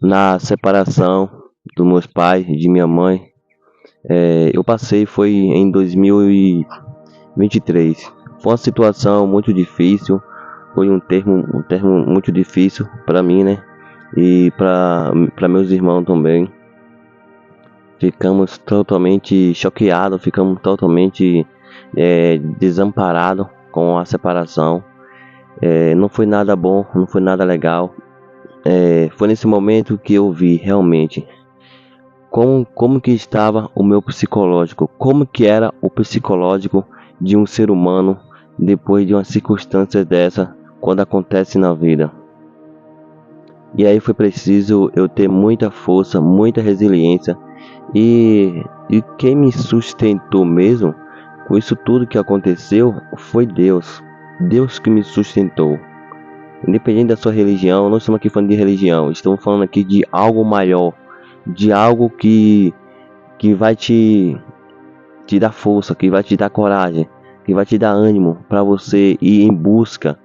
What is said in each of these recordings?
na separação dos meus pais, de minha mãe. Eu passei foi em 2023. Foi uma situação muito difícil, foi um termo muito difícil para mim, né? E para meus irmãos também. Ficamos totalmente choqueados, ficamos totalmente desamparados com a separação. Não foi nada bom, não foi nada legal. Foi nesse momento que eu vi realmente como que estava o meu psicológico, como que era o psicológico de um ser humano depois de uma circunstância dessa, quando acontece na vida. E aí foi preciso eu ter muita força, muita resiliência e quem me sustentou mesmo com isso tudo que aconteceu foi Deus. Deus que me sustentou. Independente da sua religião, não estamos aqui falando de religião, estamos falando aqui de algo maior, de algo que vai te dar força, que vai te dar coragem, que vai te dar ânimo para você ir em busca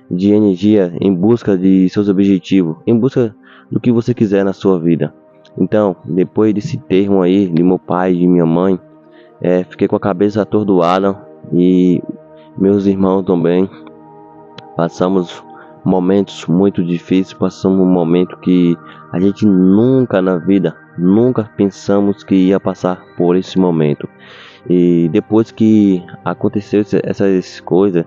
de energia, em busca de seus objetivos, em busca do que você quiser na sua vida. Então, depois desse termo aí, de meu pai e de minha mãe, fiquei com a cabeça atordoada e meus irmãos também. Passamos momentos muito difíceis, passamos um momento que a gente nunca na vida, nunca pensamos que ia passar por esse momento. E depois que aconteceu essas coisas,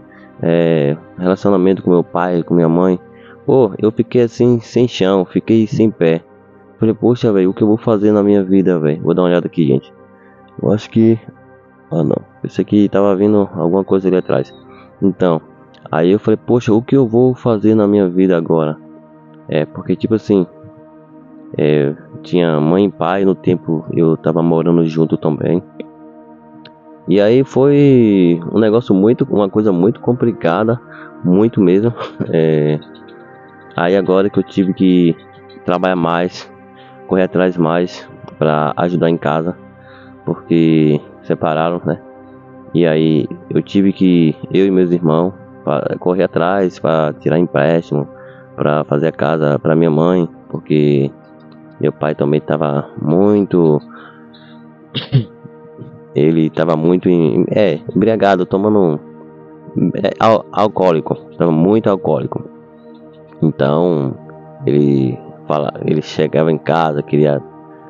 relacionamento com meu pai, com minha mãe, pô, eu fiquei assim sem chão, fiquei sem pé. Falei, poxa, velho, o que eu vou fazer na minha vida, velho? Vou dar uma olhada aqui, gente. Eu acho que... Ah, não. Pensei que tava vindo alguma coisa ali atrás. Então, aí eu falei, poxa, o que eu vou fazer na minha vida agora? Porque tipo assim, tinha mãe e pai no tempo, eu tava morando junto também. E aí foi um negócio uma coisa muito complicada, muito mesmo. Aí agora que eu tive que trabalhar mais, correr atrás mais pra ajudar em casa, porque separaram, né? E aí eu e meus irmãos, correr atrás para tirar empréstimo, para fazer a casa para minha mãe, porque meu pai também estava muito, ele estava muito embriagado, tomando alcoólico, estava muito alcoólico. Então ele chegava em casa, queria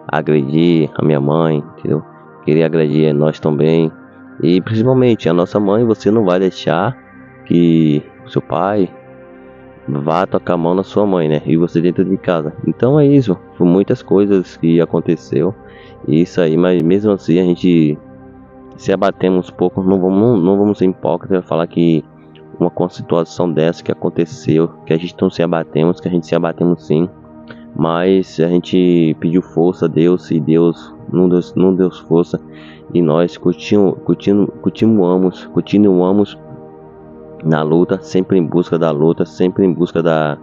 agredir a minha mãe, entendeu? Queria agredir nós também. E principalmente a nossa mãe, você não vai deixar que o seu pai vá tocar a mão na sua mãe, né? E você dentro de casa. Então é isso. Foi muitas coisas que aconteceu. Isso aí, mas mesmo assim a gente se abatemos um pouco. Não vamos ser hipócritas, falar que uma situação dessa que aconteceu, que a gente não se abatemos, que a gente se abatemos sim. Mas a gente pediu força a Deus e Deus não deu força. E nós continuamos na luta, sempre em busca da luta, sempre em busca da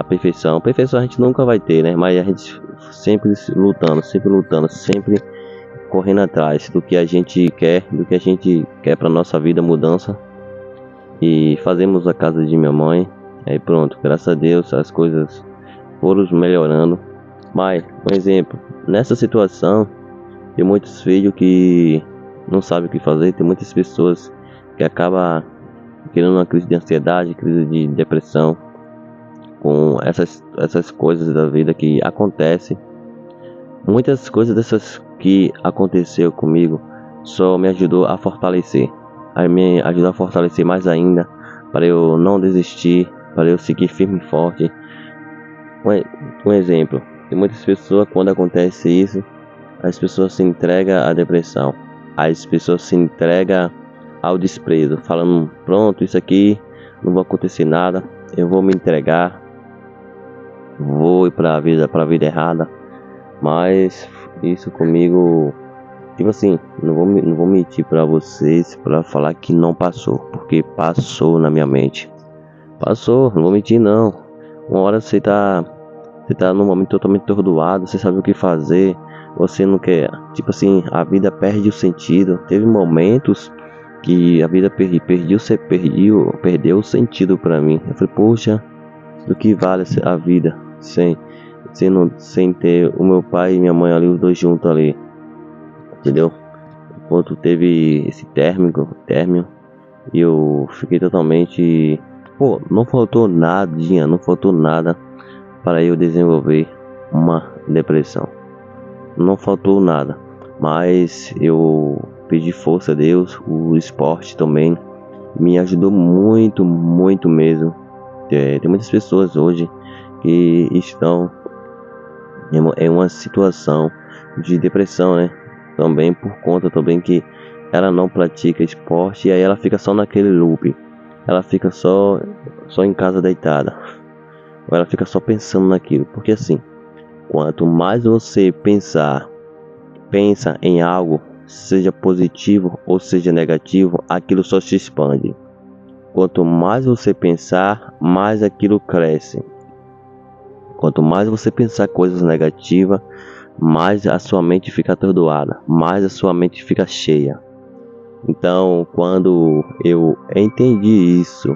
perfeição. Perfeição a gente nunca vai ter, né? Mas a gente sempre lutando, sempre correndo atrás do que a gente quer, para nossa vida, mudança. E fazemos a casa de minha mãe. Aí pronto, graças a Deus as coisas foram melhorando. Mas, um exemplo, nessa situação, tem muitos filhos que não sabem o que fazer, tem muitas pessoas que acabam criando uma crise de ansiedade, crise de depressão, com essas coisas da vida que acontecem. Muitas coisas dessas que aconteceu comigo só me ajudou a fortalecer, mais ainda, para eu não desistir, para eu seguir firme e forte. Um exemplo, tem muitas pessoas, quando acontece isso, as pessoas se entregam à depressão, as pessoas se entregam ao desprezo, falando, pronto, isso aqui não vai acontecer nada, eu vou me entregar, vou ir para a vida errada. Mas isso comigo, tipo assim, não vou mentir para vocês para falar que não passou, porque passou na minha mente. Passou, não vou mentir não. Uma hora você tá num momento totalmente atordoado, você sabe o que fazer, você não quer, tipo assim, a vida perde o sentido. Teve momentos que a vida perdeu o sentido pra mim. Eu falei, poxa, Do que vale a vida sem ter o meu pai e minha mãe ali, os dois juntos ali, entendeu? Quando teve esse término, e eu fiquei totalmente, pô, não faltou nada para eu desenvolver uma depressão, não faltou nada, mas eu pedi força a Deus. O esporte também me ajudou muito mesmo. Tem muitas pessoas hoje que estão em uma situação de depressão, né? Também por conta também que ela não pratica esporte, e aí ela fica só naquele loop. Ela fica só em casa deitada. Ou ela fica só pensando naquilo. Porque assim, quanto mais você pensa em algo, seja positivo ou seja negativo, aquilo só se expande. Quanto mais você pensar, mais aquilo cresce. Quanto mais você pensar coisas negativas, mais a sua mente fica atordoada, mais a sua mente fica cheia. Então, quando eu entendi isso,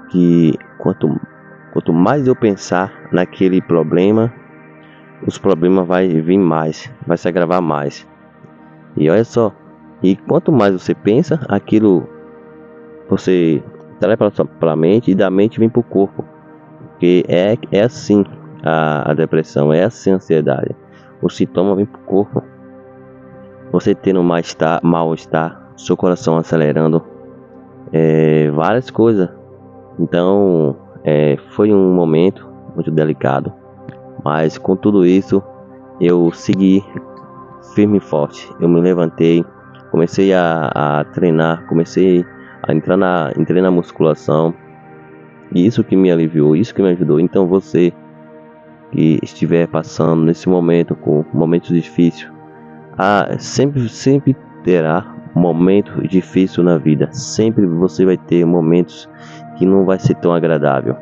que quanto mais eu pensar naquele problema, os problemas vai vir mais, vai se agravar mais. E olha só, e quanto mais você pensa, aquilo você traz para a mente, e da mente vem para o corpo. Porque é assim a depressão, é assim a ansiedade. O sintoma vem para o corpo. Você tendo mal-estar, seu coração acelerando, várias coisas. Então, foi um momento muito delicado. Mas com tudo isso, eu segui firme e forte. Eu me levantei, comecei a treinar, comecei a entrei na musculação. E isso que me aliviou, isso que me ajudou. Então você que estiver passando nesse momento, com momentos difíceis, sempre terá momentos difíceis na vida. Sempre você vai ter momentos que não vai ser tão agradável.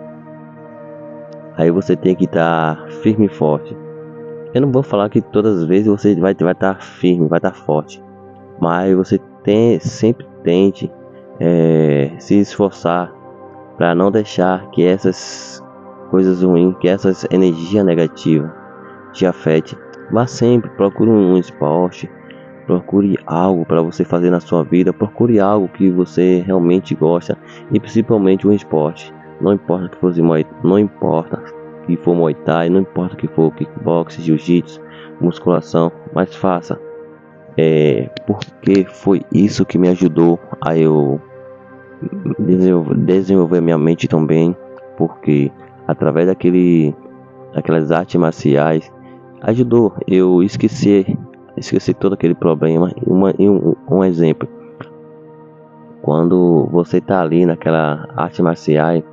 Aí você tem que estar firme e forte. Eu não vou falar que todas as vezes você vai estar firme, vai estar forte, mas você sempre tente se esforçar para não deixar que essas coisas ruins, que essas energias negativas te afetem. Vá sempre, procure um esporte, procure algo para você fazer na sua vida, procure algo que você realmente gosta, e principalmente um esporte. Não importa que for Muay Thai, não importa que for kickbox, jiu-jitsu, musculação, mas faça. Porque foi isso que me ajudou a eu desenvolver minha mente também, porque através daquelas artes marciais ajudou eu esquecer todo aquele problema. Um exemplo, quando você tá ali naquela arte marcial,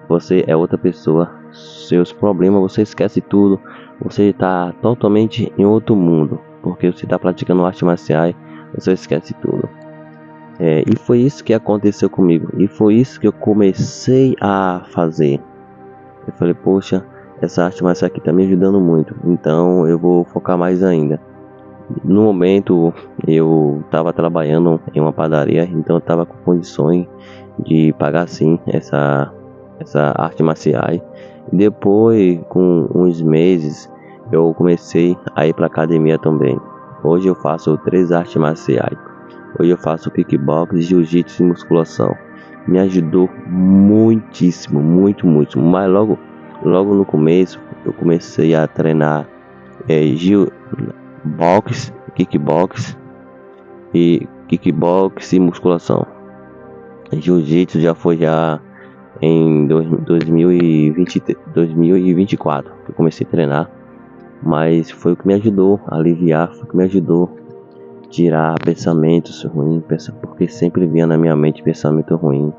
você é outra pessoa, seus problemas você esquece tudo, você tá totalmente em outro mundo, porque você tá praticando arte marcial, você esquece tudo. E foi isso que aconteceu comigo, e foi isso que eu comecei a fazer. Eu falei, poxa, essa arte marcial aqui tá me ajudando muito, então eu vou focar mais ainda. No momento eu estava trabalhando em uma padaria, então eu estava com condições de pagar sim essa arte marcial. E depois, com uns meses, eu comecei a ir para academia também. Hoje eu faço 3 artes marciais. Hoje eu faço kickbox, jiu-jitsu e musculação. Me ajudou muitíssimo, muito. Mas logo no começo eu comecei a treinar kickbox e musculação. Jiu-jitsu já foi em 2024 que eu comecei a treinar, mas foi o que me ajudou a aliviar, foi o que me ajudou a tirar pensamentos ruins, porque sempre vinha na minha mente pensamento ruim.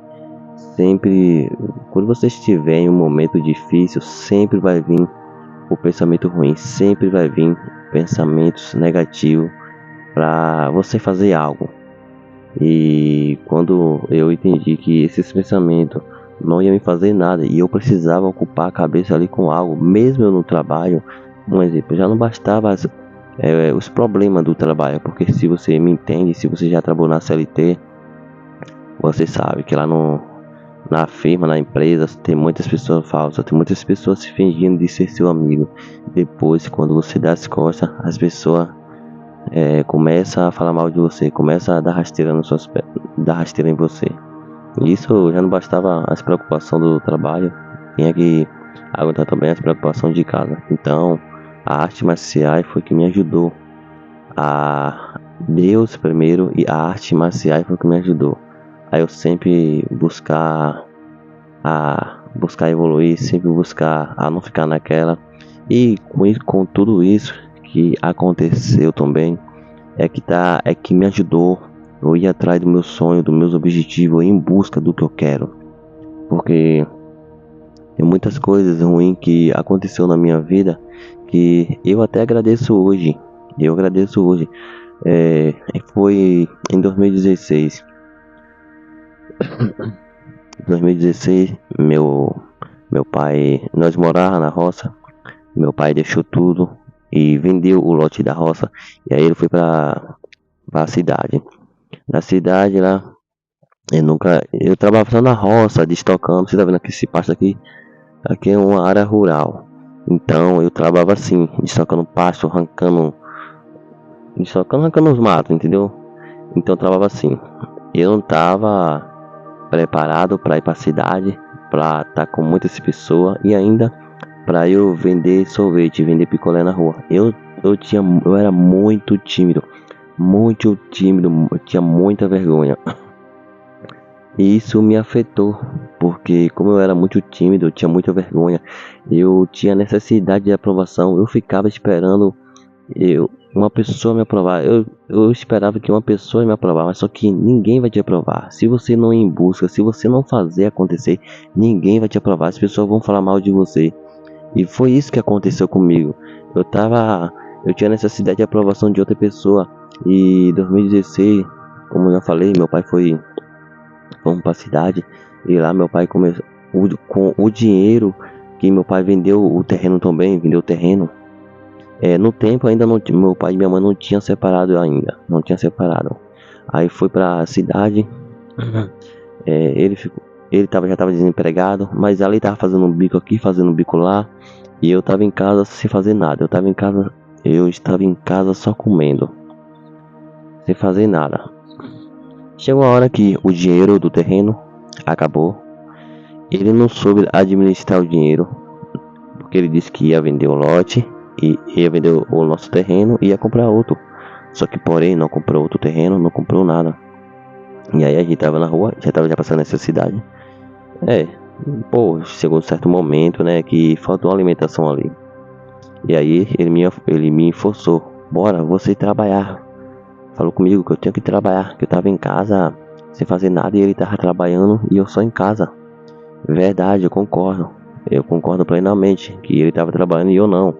Sempre, quando você estiver em um momento difícil, sempre vai vir o pensamento ruim, sempre vai vir pensamentos negativos para você fazer algo. E quando eu entendi que esses pensamentos não iam me fazer nada e eu precisava ocupar a cabeça ali com algo, mesmo eu no trabalho, um exemplo, já não bastava os problemas do trabalho, porque se você me entende, se você já trabalhou na CLT, você sabe que lá no na firma, na empresa, tem muitas pessoas falsas, tem muitas pessoas se fingindo de ser seu amigo. Depois, quando você dá as costas, as pessoas começam a falar mal de você, começam a dar rasteira nos seus pés, dar rasteira em você. Isso já não bastava as preocupações do trabalho, tinha que aguentar também as preocupações de casa. Então, a arte marcial foi que me ajudou. A Deus primeiro e a arte marcial foi que me ajudou. Aí eu sempre buscar evoluir, sempre buscar a não ficar naquela. E com tudo isso que aconteceu também, é que me ajudou eu ir atrás do meu sonho, dos meus objetivos, em busca do que eu quero. Porque tem muitas coisas ruins que aconteceu na minha vida que eu até agradeço hoje. Eu agradeço hoje. Foi em 2016. 2016, meu pai, nós morávamos na roça. Meu pai deixou tudo e vendeu o lote da roça. E aí ele foi para a cidade. Na cidade lá, eu trabalhava só na roça, destocando. Você tá vendo aqui esse pasto aqui? Aqui é uma área rural. Então eu trabalhava assim, destocando pasto, arrancando os matos, entendeu? Então eu trabalhava assim. Eu não tava preparado para ir para a cidade, para estar com muitas pessoas e ainda para eu vender sorvete, vender picolé na rua. Eu era muito tímido, eu tinha muita vergonha. E isso me afetou, porque como eu era muito tímido, eu tinha muita vergonha, eu tinha necessidade de aprovação, eu ficava esperando uma pessoa me aprovar. Eu esperava que uma pessoa me aprovar, mas só que ninguém vai te aprovar. Se você não ir em busca, se você não fazer acontecer, ninguém vai te aprovar. As pessoas vão falar mal de você. E foi isso que aconteceu comigo. Eu tinha necessidade de aprovação de outra pessoa. E em 2016, como eu já falei, meu pai fomos para a cidade e lá meu pai começou com o dinheiro que meu pai vendeu o terreno também, vendeu o terreno. No tempo ainda não, meu pai e minha mãe não tinham separado ainda, não tinha separado. Aí foi para a cidade. Ele já estava desempregado, mas ali estava fazendo um bico aqui, fazendo um bico lá, e eu estava em casa sem fazer nada. Eu estava em casa só comendo, sem fazer nada. Chegou a hora que o dinheiro do terreno acabou. Ele não soube administrar o dinheiro, porque ele disse que ia vender o lote e ia vender o nosso terreno e ia comprar outro. Só que porém não comprou outro terreno, não comprou nada. E aí a gente tava na rua, já passando necessidade. Chegou um certo momento, né, que faltou alimentação ali. E aí ele me forçou, bora, você trabalhar. Falou comigo que eu tinha que trabalhar, que eu tava em casa sem fazer nada e ele tava trabalhando e eu só em casa. Verdade, eu concordo. Eu concordo plenamente que ele tava trabalhando e eu não.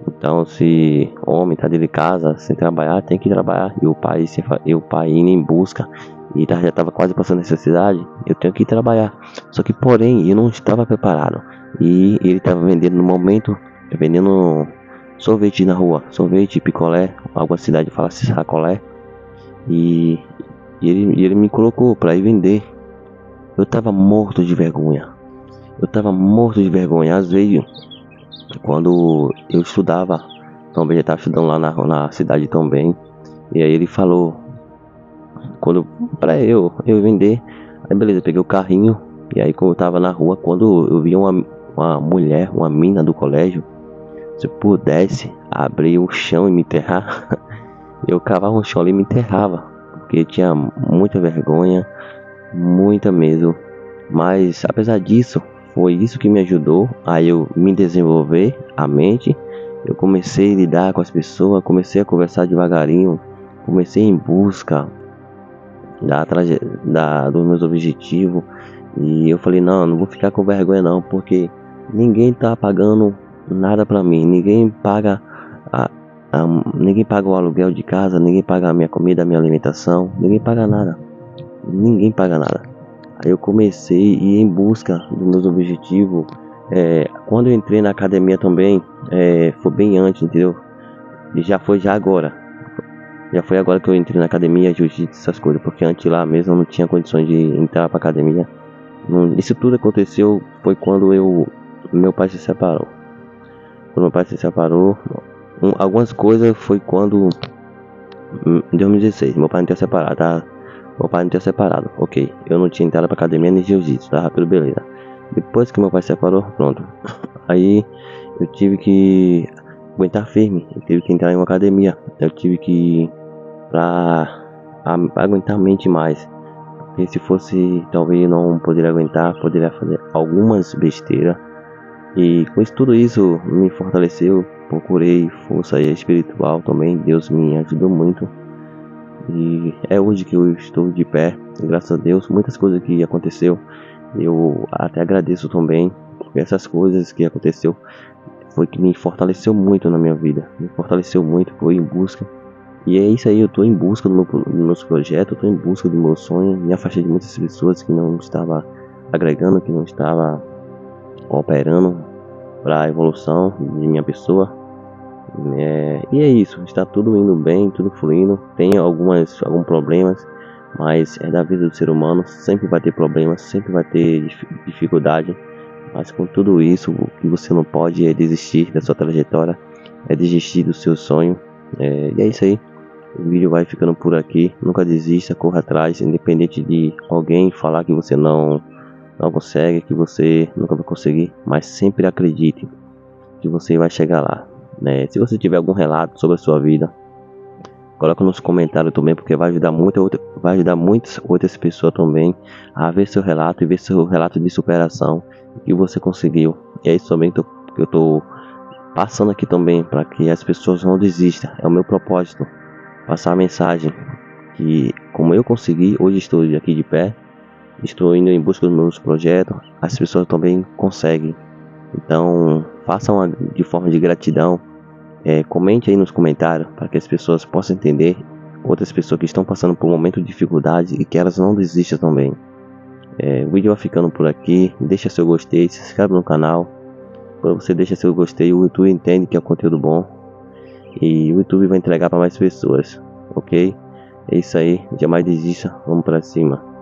Então, se o homem tá dentro de casa sem trabalhar, tem que trabalhar. E o pai indo em busca e já estava quase passando necessidade, eu tenho que trabalhar. Só que, porém, eu não estava preparado. E ele estava vendendo no momento, vendendo sorvete na rua, sorvete, picolé, alguma cidade fala sacolé. E ele me colocou para ir vender. Eu tava morto de vergonha. Às vezes, quando eu estudava, também já estava estudando lá na cidade também. E aí ele falou, pra eu vender. Aí beleza, eu peguei o carrinho. E aí quando eu tava na rua, quando eu vi uma mulher, uma mina do colégio, se eu pudesse abrir o chão e me enterrar, eu cavava um chão ali e me enterrava. Porque eu tinha muita vergonha, muita mesmo. Mas apesar disso, foi isso que me ajudou a eu me desenvolver a mente. Eu comecei a lidar com as pessoas, comecei a conversar devagarinho, comecei em busca dos meus objetivos. E eu falei, não vou ficar com vergonha não, porque ninguém tá pagando nada pra mim, ninguém paga o aluguel de casa, ninguém paga a minha comida, a minha alimentação, ninguém paga nada. Aí eu comecei a ir em busca dos meus objetivos. Quando eu entrei na academia também, foi bem antes, entendeu? E já foi agora que eu entrei na academia, jiu-jitsu, essas coisas, porque antes lá mesmo eu não tinha condições de entrar pra academia. Isso tudo aconteceu foi quando meu pai se separou. Quando meu pai se separou, algumas coisas foi quando em 2016, meu pai não tinha separado, tá? Meu pai não tinha separado, ok. Eu não tinha entrado pra academia nem jiu-jitsu, tava tudo beleza. Depois que meu pai se separou, pronto. Aí eu tive que aguentar firme, eu tive que entrar em uma academia. Eu tive que pra aguentar a mente mais. Porque se fosse, talvez eu não poderia aguentar, poderia fazer algumas besteiras. E com isso, tudo isso me fortaleceu. Procurei força espiritual também. Deus me ajudou muito. E é hoje que eu estou de pé. Graças a Deus, muitas coisas que aconteceu. Eu até agradeço também. Porque essas coisas que aconteceu foi que me fortaleceu muito na minha vida. Me fortaleceu muito, foi em busca. E é isso aí, eu tô em busca dos meus projetos, eu tô em busca do meu sonho. Me afastei de muitas pessoas que não estava agregando, que não estava cooperando para a evolução de minha pessoa. E é isso, está tudo indo bem, tudo fluindo. Tem alguns problemas, mas é da vida do ser humano. Sempre vai ter problemas, sempre vai ter dificuldade. Mas com tudo isso, o que você não pode é desistir da sua trajetória, é desistir do seu sonho. E é isso aí. O vídeo vai ficando por aqui. Nunca desista, corra atrás, independente de alguém falar que você não consegue, que você nunca vai conseguir, mas sempre acredite que você vai chegar lá, né? Se você tiver algum relato sobre a sua vida, coloca nos comentários também, porque vai ajudar muitas outras pessoas também a ver seu relato e ver seu relato de superação que você conseguiu. E é isso também que eu tô passando aqui também, para que as pessoas não desistam. É o meu propósito, passar a mensagem que, como eu consegui, hoje estou aqui de pé, estou indo em busca dos meus projetos, as pessoas também conseguem. Então, façam de forma de gratidão. Comente aí nos comentários para que as pessoas possam entender, outras pessoas que estão passando por um momento de dificuldade e que elas não desistam também. O vídeo vai ficando por aqui. Deixa seu gostei, se inscreve no canal. Quando você deixa seu gostei, o YouTube entende que é conteúdo bom e o YouTube vai entregar para mais pessoas, ok? É isso aí, jamais desista, vamos para cima.